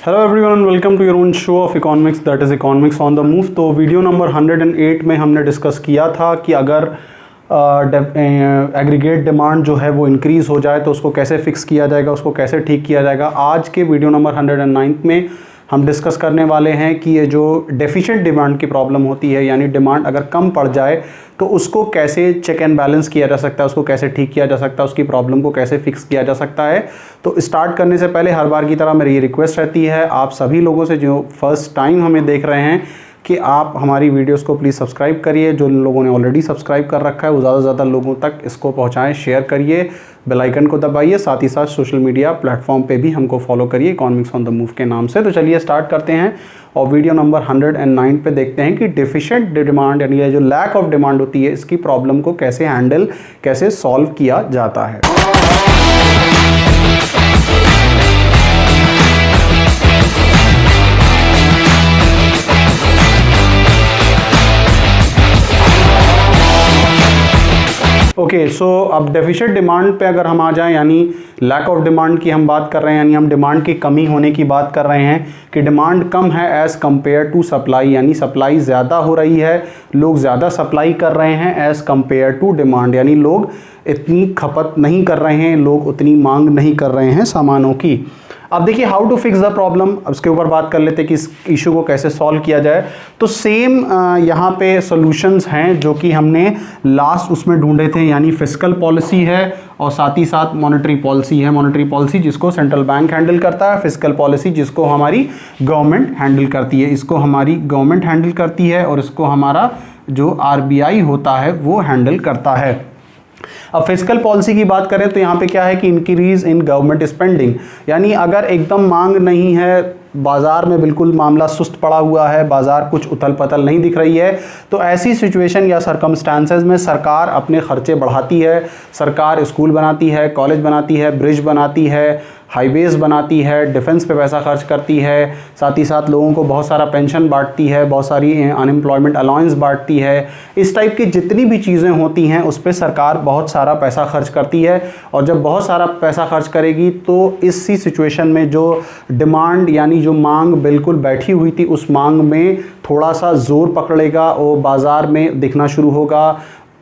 Hello everyone, welcome to your own show of economics, that is economics on the move. तो video number 108 में हमने discuss किया था कि अगर एग्रीगेट डिमांड जो है वो इंक्रीज़ हो जाए तो उसको कैसे फिक्स किया जाएगा, उसको कैसे ठीक किया जाएगा। आज के वीडियो नंबर 109 में हम डिस्कस करने वाले हैं कि ये जो डेफिशिएंट डिमांड की प्रॉब्लम होती है, यानी डिमांड अगर कम पड़ जाए तो उसको कैसे चेक एंड बैलेंस किया जा सकता है, उसको कैसे ठीक किया जा सकता है, उसकी प्रॉब्लम को कैसे फिक्स किया जा सकता है। तो स्टार्ट करने से पहले हर बार की तरह मेरी ये रिक्वेस्ट रहती है आप सभी लोगों से जो फर्स्ट टाइम हमें देख रहे हैं कि आप हमारी वीडियोस को प्लीज़ सब्सक्राइब करिए। जो लोगों ने ऑलरेडी सब्सक्राइब कर रखा है वो ज़्यादा से ज़्यादा लोगों तक इसको पहुंचाएं, शेयर करिए, बेल आइकन को दबाइए, साथ ही साथ सोशल मीडिया प्लेटफॉर्म पे भी हमको फॉलो करिए इकोनॉमिक्स ऑन द मूव के नाम से। तो चलिए स्टार्ट करते हैं और वीडियो नंबर 109 पे देखते हैं कि डेफिशिएंट डिमांड यानी ये जो लैक ऑफ डिमांड होती है इसकी प्रॉब्लम को कैसे हैंडल, कैसे सॉल्व किया जाता है। ओके, सो अब डेफिशिएंट डिमांड पे अगर हम आ जाएं, यानी लैक ऑफ डिमांड की हम बात कर रहे हैं, यानी हम डिमांड की कमी होने की बात कर रहे हैं कि डिमांड कम है एज़ कंपेयर टू सप्लाई, यानी सप्लाई ज़्यादा हो रही है, लोग ज़्यादा सप्लाई कर रहे हैं एज़ कंपेयर टू डिमांड, यानी लोग इतनी खपत नहीं कर रहे हैं, लोग उतनी मांग नहीं कर रहे हैं सामानों की। अब देखिए how to fix the problem, अब इसके ऊपर बात कर लेते हैं कि इस इशू को कैसे सॉल्व किया जाए। तो सेम यहाँ पे सॉल्यूशंस हैं जो कि हमने लास्ट उसमें ढूंढे थे, यानी फिस्कल पॉलिसी है और साथ ही साथ मॉनेटरी पॉलिसी है। मॉनेटरी पॉलिसी जिसको सेंट्रल बैंक हैंडल करता है, फिस्कल पॉलिसी जिसको हमारी गवर्नमेंट हैंडल करती है। इसको हमारी गवर्नमेंट हैंडल करती है और इसको हमारा जो आरबीआई होता है वो हैंडल करता है। अब फिस्कल पॉलिसी की बात करें तो यहाँ पे क्या है कि इंक्रीज इन गवर्नमेंट स्पेंडिंग, यानी अगर एकदम मांग नहीं है, बाज़ार में बिल्कुल मामला सुस्त पड़ा हुआ है, बाज़ार कुछ उथल पथल नहीं दिख रही है, तो ऐसी सिचुएशन या सरकमस्टांसेस में सरकार अपने खर्चे बढ़ाती है। सरकार स्कूल बनाती है, कॉलेज बनाती है, ब्रिज बनाती है, हाईवेज बनाती है, डिफेंस पे पैसा खर्च करती है, साथ ही साथ लोगों को बहुत सारा पेंशन बांटती है, बहुत सारी अनएम्प्लॉयमेंट अलाउंस बांटती है। इस टाइप की जितनी भी चीज़ें होती हैं उस पर सरकार बहुत सारा पैसा खर्च करती है। और जब बहुत सारा पैसा खर्च करेगी तो इसी सिचुएशन में जो डिमांड यानी जो मांग बिल्कुल बैठी हुई थी उस मांग में थोड़ा सा जोर पकड़ेगा और बाज़ार में दिखना शुरू होगा।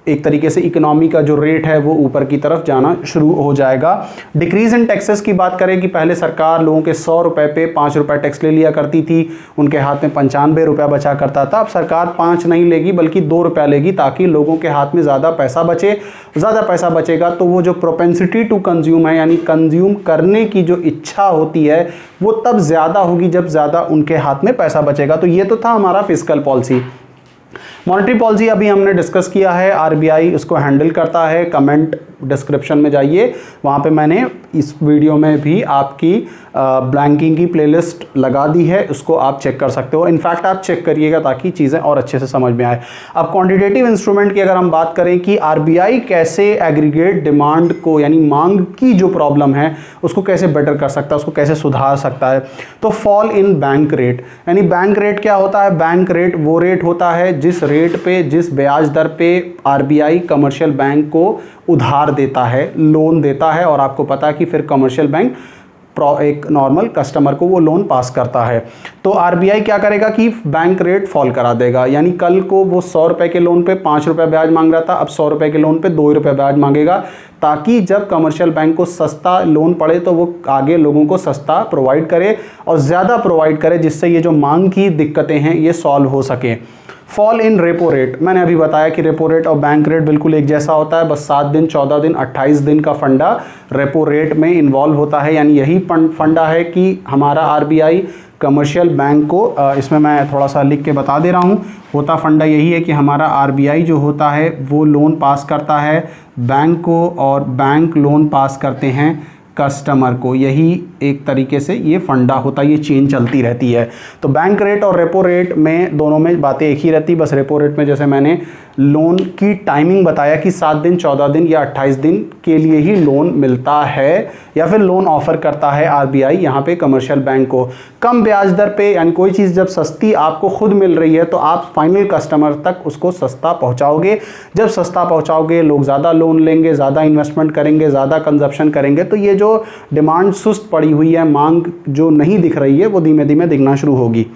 एक तरीके से इकोनॉमी का जो रेट है वो ऊपर की तरफ जाना शुरू हो जाएगा। डिक्रीज इन टैक्सेस की बात करें कि पहले सरकार लोगों के 100 रुपये पे 5 रुपये टैक्स ले लिया करती थी, उनके हाथ में 95 रुपया बचा करता था। अब सरकार 5 नहीं लेगी बल्कि 2 रुपया लेगी ताकि लोगों के हाथ में ज़्यादा पैसा बचे। ज़्यादा पैसा बचेगा तो वो जो प्रोपेंसिटी टू कंज्यूम है, यानी कंज्यूम करने की जो इच्छा होती है वो तब ज़्यादा होगी जब ज़्यादा उनके हाथ में पैसा बचेगा। तो ये तो था हमारा फिस्कल पॉलिसी। मॉनेटरी पॉलिसी अभी हमने डिस्कस किया है, आरबीआई उसको हैंडल करता है। कमेंट डिस्क्रिप्शन में जाइए, वहाँ पे मैंने इस वीडियो में भी आपकी ब्लैंकिंग की प्लेलिस्ट लगा दी है, उसको आप चेक कर सकते हो। इनफैक्ट आप चेक करिएगा ताकि चीज़ें और अच्छे से समझ में आए। अब क्वांटिटेटिव इंस्ट्रूमेंट की अगर हम बात करें कि आरबीआई कैसे एग्रीगेट डिमांड को यानी मांग की जो प्रॉब्लम है उसको कैसे बेटर कर सकता है, उसको कैसे सुधार सकता है, तो फॉल इन बैंक रेट। यानी बैंक रेट क्या होता है? बैंक रेट वो रेट होता है जिस रेट पे, जिस ब्याज दर पे आरबीआई कमर्शियल बैंक को उधार देता है, लोन देता है। और आपको पता है कि फिर कमर्शियल बैंक एक नॉर्मल कस्टमर को वो लोन पास करता है। तो आरबीआई क्या करेगा कि बैंक रेट फॉल करा देगा, यानी कल को वो 100 रुपये के लोन पे 5 रुपये ब्याज मांग रहा था, अब 100 रुपये के लोन पे 2 रुपये ब्याज मांगेगा, ताकि जब कमर्शियल बैंक को सस्ता लोन पड़े तो वो आगे लोगों को सस्ता प्रोवाइड करे और ज़्यादा प्रोवाइड करे, जिससे ये जो मांग की दिक्कतें हैं ये सॉल्व हो सके। फॉल इन रेपो रेट, मैंने अभी बताया कि रेपो रेट और बैंक रेट बिल्कुल एक जैसा होता है, बस 7 दिन, 14 दिन, 28 दिन का फंडा रेपो रेट में इन्वॉल्व होता है। यानी यही फंडा है कि हमारा आरबीआई कमर्शियल बैंक को, इसमें मैं थोड़ा सा लिख के बता दे रहा हूँ, होता फंडा यही है कि हमारा आरबीआई जो होता है वो लोन पास करता है बैंक को और बैंक लोन पास करते हैं कस्टमर को। यही एक तरीके से ये फंडा होता है, ये चेन चलती रहती है। तो बैंक रेट और रेपो रेट में दोनों में बातें एक ही रहती, बस रेपो रेट में जैसे मैंने लोन की टाइमिंग बताया कि 7 दिन, 14 दिन या 28 दिन के लिए ही लोन मिलता है या फिर लोन ऑफर करता है आरबीआई यहाँ पे कमर्शियल बैंक को कम ब्याज दर पे। यानी कोई चीज़ जब सस्ती आपको खुद मिल रही है तो आप फाइनल कस्टमर तक उसको सस्ता पहुँचाओगे। जब सस्ता पहुँचाओगे लोग ज़्यादा लोन लेंगे, ज़्यादा इन्वेस्टमेंट करेंगे, ज़्यादा कंजप्शन करेंगे, तो ये जो डिमांड सुस्त पड़ी पड़ी हुई है, मांग जो नहीं दिख रही है वो धीमे धीमे दिखना शुरू होगी।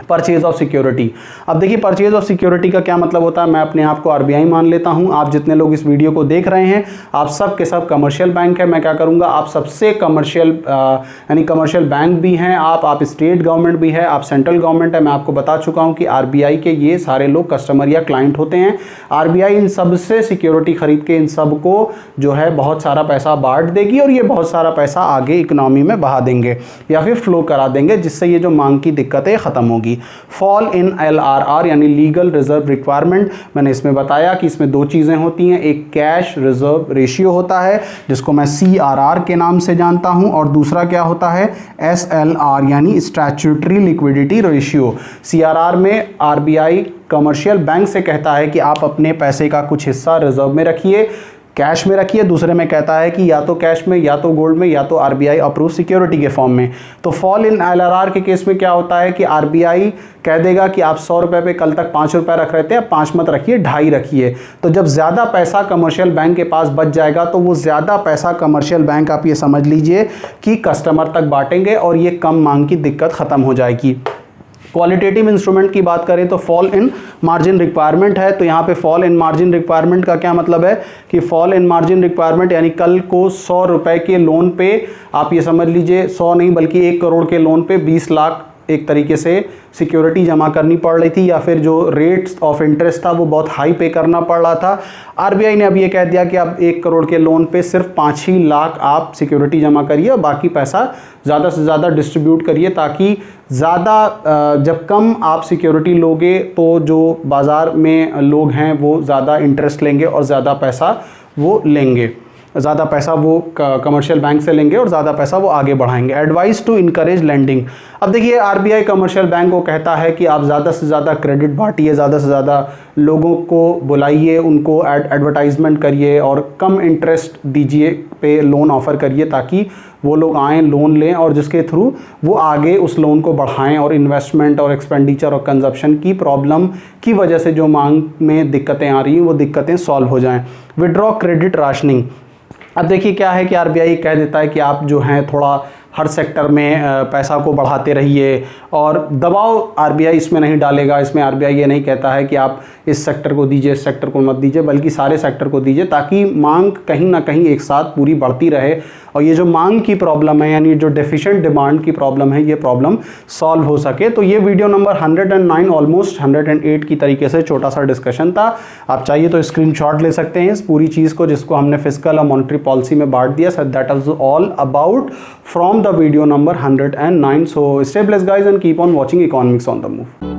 Purchase of security. अब देखिए परचेज ऑफ सिक्योरिटी का क्या मतलब होता है, मैं अपने आप को आरबीआई मान लेता हूं, आप जितने लोग इस वीडियो को देख रहे हैं आप सब के सब कमर्शियल बैंक है। मैं क्या करूंगा, आप सबसे कमर्शियल यानी कमर्शियल बैंक भी हैं आप स्टेट गवर्नमेंट भी है, आप सेंट्रल गवर्नमेंट है। मैं आपको बता चुका हूं कि आरबीआई के ये सारे लोग कस्टमर या क्लाइंट होते हैं। आरबीआई इन सब से सिक्योरिटी खरीद के इन सबको जो है बहुत सारा पैसा बांट देगी और ये बहुत सारा पैसा आगे इकोनॉमी में बहा देंगे या फिर फ्लो करा देंगे, जिससे ये जो मांग की दिक्कतें खत्म होगी। फॉल इन एलआरआर यानी लीगल रिजर्व रिक्वायरमेंट, मैंने इसमें बताया कि इसमें दो चीजें होती हैं, एक कैश रिजर्व रेशियो होता है जिसको मैं सीआरआर के नाम से जानता हूं, और दूसरा क्या होता है एसएलआर यानी स्टैट्यूटरी लिक्विडिटी रेशियो। सीआरआर में आरबीआई कमर्शियल बैंक से कहता है कि आप अपने पैसे का कुछ हिस्सा रिजर्व में रखिए, कैश में रखिए, दूसरे में कहता है कि या तो कैश में या तो गोल्ड में या तो आरबीआई अप्रूव सिक्योरिटी के फॉर्म में। तो फॉल इन एलआरआर के केस में क्या होता है कि आरबीआई कह देगा कि आप 100 रुपये पे कल तक 5 रुपये रख रहे थे, अब 5 मत रखिए, 2.5 रखिए। तो जब ज़्यादा पैसा कमर्शियल बैंक के पास बच जाएगा तो वो ज़्यादा पैसा कमर्शियल बैंक आप ये समझ लीजिए कि कस्टमर तक बांटेंगे और ये कम मांग की दिक्कत ख़त्म हो जाएगी। क्वालिटेटिव इंस्ट्रूमेंट की बात करें तो फॉल इन मार्जिन रिक्वायरमेंट है। तो यहाँ पे फॉल इन मार्जिन रिक्वायरमेंट का क्या मतलब है कि फॉल इन मार्जिन रिक्वायरमेंट यानी कल को 100 रुपये के लोन पे आप ये समझ लीजिए 100 नहीं बल्कि 1 करोड़ के लोन पे 20 लाख एक तरीके से सिक्योरिटी जमा करनी पड़ रही थी या फिर जो रेट्स ऑफ इंटरेस्ट था वो बहुत हाई पे करना पड़ रहा था। आरबीआई ने अब ये कह दिया कि अब 1 करोड़ के लोन पे सिर्फ 5 ही लाख आप सिक्योरिटी जमा करिए और बाकी पैसा ज़्यादा से ज़्यादा डिस्ट्रीब्यूट करिए, ताकि ज़्यादा जब कम आप सिक्योरिटी लोगे तो जो बाज़ार में लोग हैं वो ज़्यादा इंटरेस्ट लेंगे और ज़्यादा पैसा वो लेंगे, ज़्यादा पैसा वो कमर्शियल बैंक से लेंगे और ज़्यादा पैसा वो आगे बढ़ाएंगे। Advice to encourage lending. अब देखिए आरबीआई कमर्शियल बैंक को कहता है कि आप ज़्यादा से ज़्यादा क्रेडिट बांटिए, ज़्यादा से ज़्यादा लोगों को बुलाइए, उनको एडवर्टाइजमेंट करिए और कम इंटरेस्ट दीजिए पे लोन ऑफ़र करिए ताकि वो लोग आएँ लोन लें और जिसके थ्रू वो आगे उस लोन को बढ़ाएं और इन्वेस्टमेंट और एक्सपेंडिचर और कंजप्शन की प्रॉब्लम की वजह से जो मांग में दिक्कतें आ रही हैं वो दिक्कतें सॉल्व हो जाएं। Withdraw credit rationing. अब देखिए क्या है कि आरबीआई कह देता है कि आप जो हैं थोड़ा हर सेक्टर में पैसा को बढ़ाते रहिए और दबाव आरबीआई इसमें नहीं डालेगा। इसमें आरबीआई ये नहीं कहता है कि आप इस सेक्टर को दीजिए इस सेक्टर को मत दीजिए, बल्कि सारे सेक्टर को दीजिए ताकि मांग कहीं ना कहीं एक साथ पूरी बढ़ती रहे और ये जो मांग की प्रॉब्लम है यानी जो डेफिशिएंट डिमांड की प्रॉब्लम है ये प्रॉब्लम सॉल्व हो सके। तो ये वीडियो नंबर 109 ऑलमोस्ट 108 की तरीके से छोटा सा डिस्कशन था। आप चाहिए तो स्क्रीनशॉट ले सकते हैं इस पूरी चीज़ को जिसको हमने फिस्कल और मॉनेटरी पॉलिसी में बांट दिया। So that is all about from the video number 109. So stay blessed guys and keep on watching Economics on the Move.